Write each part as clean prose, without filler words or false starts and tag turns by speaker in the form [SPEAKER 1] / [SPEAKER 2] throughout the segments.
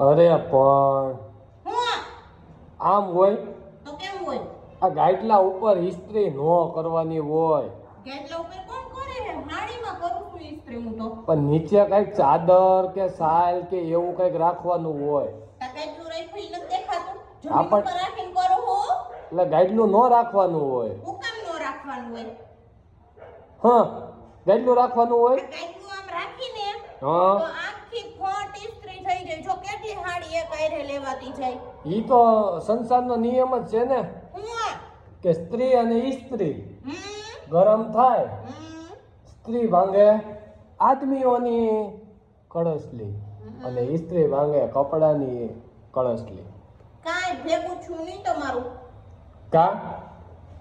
[SPEAKER 1] અરે પણ
[SPEAKER 2] હું
[SPEAKER 1] આમ હોય
[SPEAKER 2] તો કેમ હોય?
[SPEAKER 1] આ ગાઈટલા ઉપર ઇસ્ત્રી નો કરવાની હોય
[SPEAKER 2] કેટલા ઉપર કોણ કરે છે? હાડીમાં કરું છું ઇસ્ત્રી હું તો.
[SPEAKER 1] પણ નીચે કઈક ચાદર કે સાલ કે એવું કઈક રાખવાનું હોય.
[SPEAKER 2] તા કેટલું રાખ્યું ઈ નથી દેખાતું?
[SPEAKER 1] હા,
[SPEAKER 2] જમીન
[SPEAKER 1] પણ-
[SPEAKER 2] ઉપર રાખીને કરું હું.
[SPEAKER 1] એટલે ગાઈટલું નો રાખવાનું હોય.
[SPEAKER 2] હું કામ નો રાખવાનું હોય?
[SPEAKER 1] હા, ગાઈટલું રાખવાનું
[SPEAKER 2] આ
[SPEAKER 1] હોય.
[SPEAKER 2] કાંઈકનું આમ રાખીને
[SPEAKER 1] હા,
[SPEAKER 2] તો આખી ફોટ ઇસ્ત્રી થઈ જાય. જો કેટલી હાડી એક આયરે લેવાતી જાય.
[SPEAKER 1] ઈ તો સંસારનો નિયમ જ છે ને
[SPEAKER 2] હું
[SPEAKER 1] કે સ્ત્રી અને ઇસ્ત્રી
[SPEAKER 2] હમ
[SPEAKER 1] ગરમ થાય,
[SPEAKER 2] હમ
[SPEAKER 1] સ્ત્રી ભાંગે આદમીઓની કળશલી અને ઇસ્ત્રી ભાંગે કપડાની કળશલી.
[SPEAKER 2] કાંઈ ભેગું છું નહીં તમારું.
[SPEAKER 1] કા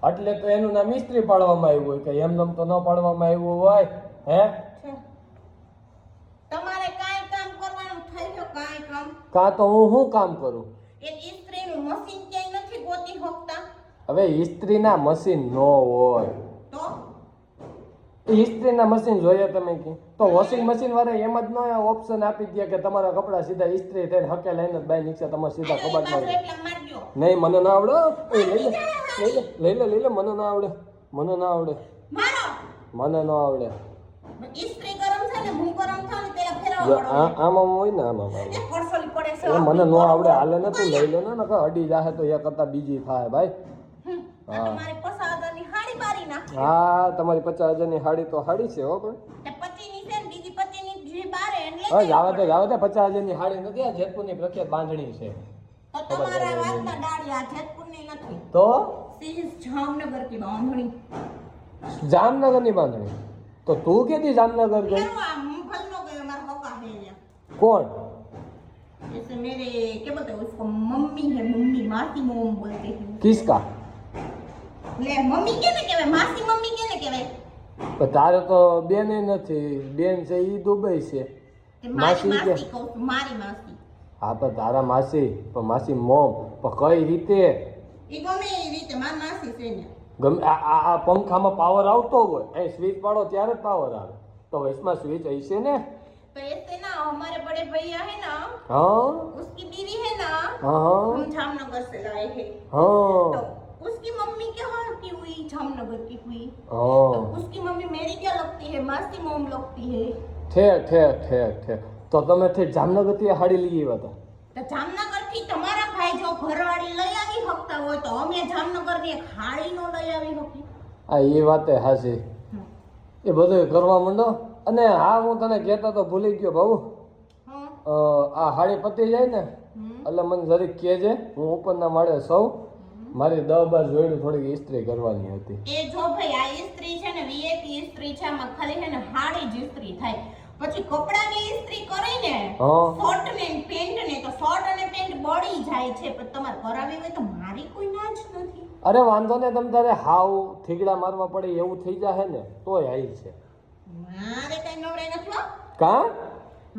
[SPEAKER 1] એટલે તો એનું નામ ઇસ્ત્રી પાડવામાં આવ્યું હોય કે એમનેમ તો ન પાડવામાં આવ્યું હોય. હે
[SPEAKER 2] છે. તમારે કાંઈ કામ કરવાનું થઈ ગયો કાંઈ કામ?
[SPEAKER 1] કા તો હું શું કામ કરું?
[SPEAKER 2] એક ઇસ્ત્રીનું મશીન ક્યાંય નથી ગોતી શકતા?
[SPEAKER 1] હવે ઇસ્ત્રીના મશીન ન હોય.
[SPEAKER 2] તો
[SPEAKER 1] ઇસ્ત્રીના મશીન જોઈએ તમે કે તો વોશિંગ મશીન વાળા એમ જ ન ઓપ્શન આપી દે કે તમારા કપડા સીધા ઇસ્ત્રી થઈને હકે લઈને જ બાય નીચે તમારે સીધા
[SPEAKER 2] આને ઈ
[SPEAKER 1] કબાટમાં.
[SPEAKER 2] બાજુ એટલે મારજો.
[SPEAKER 1] નહીં, મને ના આવડે. એ લઈ લે લઈ લે મને ના આવડે. મને ના આવડે.
[SPEAKER 2] મારો
[SPEAKER 1] મને ન આવડે.
[SPEAKER 2] ઇસ્ત્રી ગરમ છે ને હું ગરમ થાવ ને પેલા
[SPEAKER 1] જો
[SPEAKER 2] ફેરવવા પડે.
[SPEAKER 1] આમાં હોય ને આમાં
[SPEAKER 2] એ પડસોલી પડે છે.
[SPEAKER 1] એ મને ન આવડે. હાલે ને તું લઈ લે ને નકર અડી જાહે તો એ કરતા બીજી થાય ભાઈ.
[SPEAKER 2] આ તમારી પસાદાની હાડી બારી નાખી.
[SPEAKER 1] હા, તમારી 50,000ની હાડી તો હાડી છે હો પણ.
[SPEAKER 2] તે 25 ની છે ને બીજી 25 ની જે બારે એટલે
[SPEAKER 1] હા, જાવા દે 50,000ની હાડી નથી. આ જેતપુરની પ્રખ્યાત બાંધણી છે.
[SPEAKER 2] તો તમારા વાતના ડાળિયા જેતપુરની નથી.
[SPEAKER 1] તો
[SPEAKER 2] સીજ જામનગર की बांधणी.
[SPEAKER 1] જામનગરની બાંધણી. તો તું કેતી જામનગર ગઈ?
[SPEAKER 2] ફેરવા મુંબઈ નો ગયો મારા પપ્પા है यहाँ.
[SPEAKER 1] કોણ?
[SPEAKER 2] जैसे मेरे क्या बोलते हैं उसको मम्मी है मम्मी मासी मोम बोलते हैं.
[SPEAKER 1] કિસકા?
[SPEAKER 2] ले मम्मी केने कहेवाय मासी मम्मी केने कहेवाय?
[SPEAKER 1] પણ તારે તો બેન નથી. બેન છે ઈ દુબઈ છે.
[SPEAKER 2] તે
[SPEAKER 1] માસી
[SPEAKER 2] મારી
[SPEAKER 1] કે?
[SPEAKER 2] માસી કહું છું મારી માસી.
[SPEAKER 1] હા, પણ તારા માસી પણ માસી મોમ પણ કઈ રીતે?
[SPEAKER 2] એ ગમે એ રીતે મારી માસી છે ને.
[SPEAKER 1] ગમે આ પંખામાં પાવર આવતો હોય અહીં સ્વિચ પાડો ત્યારે જ પાવર આવે. તો વચમાં સ્વિચ હશે ને?
[SPEAKER 2] तो ऐसे ना हमारे बड़े भैया है ना
[SPEAKER 1] હા
[SPEAKER 2] उसकी बीवी है ना
[SPEAKER 1] હા
[SPEAKER 2] हम जामनगर से लाए हैं.
[SPEAKER 1] હા
[SPEAKER 2] तो उसकी मम्मी क्या की हुई जामनगर की हुई.
[SPEAKER 1] હા
[SPEAKER 2] तो उसकी मम्मी मेरी क्या लगती है मासी मोम लगती है.
[SPEAKER 1] ઠેક. તો તમે ઠેક જામનગરથી હાડી લઈ આવ્યા હતા?
[SPEAKER 2] તો જામનગર થી તમારા ભાઈ જો ઘરવાળી લઈ આવી શકતા હોય તો અમે જામનગર ની એક હાડી નો લઈ આવી શકી.
[SPEAKER 1] આ એ વાતે હાચી. એ બધું કરવા માંડો. અને હા, હું તને કહેતા તો ભૂલી ગયો ભાऊ.
[SPEAKER 2] હમ
[SPEAKER 1] આ હાડી પતી જાય ને
[SPEAKER 2] હમ
[SPEAKER 1] એટલે મને જરીક કહેજે. હું ઉપરના માળે સૌ મારી 10-12 જોડી થોડીક ઇસ્ત્રી કરવાની હતી.
[SPEAKER 2] એ જો ભાઈ આ ઇસ્ત્રી છે ને વીઆઈપી ઇસ્ત્રી છે આમાં ખાલી છે ને હાડી જ ઇસ્ત્રી થાય. પછી કપડાની ઇસ્ત્રી કરીને
[SPEAKER 1] હા.
[SPEAKER 2] શર્ટ ને પેન્ટ ને તો શર્ટ અને પેન્ટ બળી જાય છે પણ તમારે કરાવી હોય તો મારી કોઈ ના જ નથી.
[SPEAKER 1] અરે વાંધો ને, તમ તારે હાવ થીગડા મારવા પડે એવું થઈ જાય ને તોય આવી છે.
[SPEAKER 2] મારે કઈ નવડે નથી હો.
[SPEAKER 1] કા?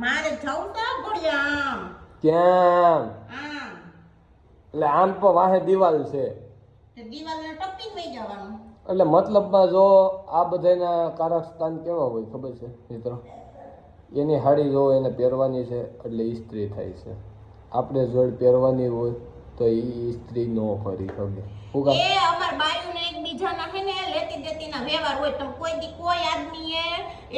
[SPEAKER 2] મારે જવું તો પડ્યા આમ
[SPEAKER 1] કેમ?
[SPEAKER 2] આમ
[SPEAKER 1] એટલે આમ તો વાહે દિવાલ છે
[SPEAKER 2] તે દિવાલને ટપકીને વઈ જવાનું.
[SPEAKER 1] એટલે મતલબમાં જો આ બધાના કારકસ્થાન કેવા હોય ખબર છે મિત્રો? એની હાડી જો એને પહેરવાની છે એટલે ઇસ્ત્રી થાય છે. આપણે જોડ પહેરવાની હોય તો એ ઇસ્ત્રી ન કરી શકે. શું કામ?
[SPEAKER 2] એ અમાર બાયુને એકબીજાના હે ને લેતી દેતીના વ્યવહાર હોય. તમે કોઈ દી કોઈ આદમીએ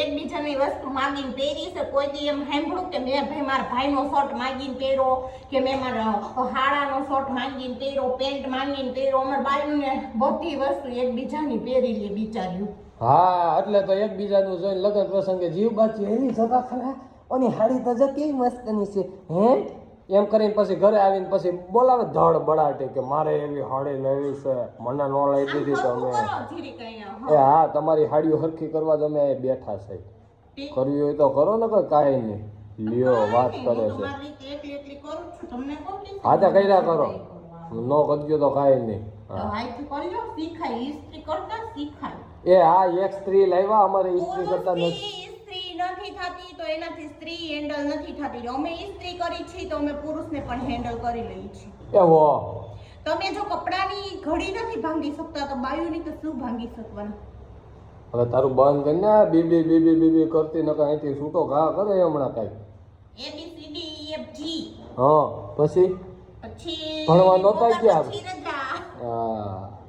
[SPEAKER 2] એકબીજાની વસ્તુ માંગીને પહેરી છે? કોઈ દી એમ સાંભળ્યું કે મેં ભાઈ મારા ભાઈનો શર્ટ માંગીને પહેર્યો કે મેં મારા હાડાનો શર્ટ માંગીને પહેર્યો, પેન્ટ માંગીને પહેર્યો? અમાર બાયુને બધી વસ્તુ એકબીજાની પહેરી લે બિચાર્યું.
[SPEAKER 1] હા, એટલે તો એકબીજાનું જોઈને લગ્ન પ્રસંગે જીવ બાચી એની જગા ખરા ઓની હાડી તો જો કેવી મસ્તની છે હે એમ કરીને પછી ઘરે આવીને પછી બોલાવે ધડ બડાટે કે મારે એવી હાડી લેવી છે, મને ન લઈ દીધી તો અમે. એ હા, તમારી હાડીઓ હરખી કરવા જ અમે અહીં બેઠા છે. કરવી હોય તો કરો ને, કોઈ કાંઈ નહીં. લ્યો વાત કરે છે. હા તો કર્યા કરો, ન કરજો તો કાંઈ નહીં. એ હા, એક સ્ત્રી લાવ્યા અમારે ઇસ્ત્રી કરતા નથી.
[SPEAKER 2] ઇસ્ત્રી નથી થતી તો એનાથી સ્ત્રી હેન્ડલ નથી થતી. અમે ઇસ્ત્રી કરી છે તો અમે પુરુષને પણ હેન્ડલ કરી લઈએ છીએ.
[SPEAKER 1] એવો
[SPEAKER 2] તમે જો કપડાની ઘડી નથી ભાંગી શકતા તો બાયુની તો શું ભાંગી શકવાના?
[SPEAKER 1] હવે તારું બંધ કરીને બીબી કરતી નકર અહીંથી છૂટો ઘા કરે હમણાં કાંઈ.
[SPEAKER 2] ABCD FG
[SPEAKER 1] હા પછી
[SPEAKER 2] પછી
[SPEAKER 1] ભણવા નહોતા
[SPEAKER 2] બપોર
[SPEAKER 1] ગયા?
[SPEAKER 2] પછી રજા.
[SPEAKER 1] હા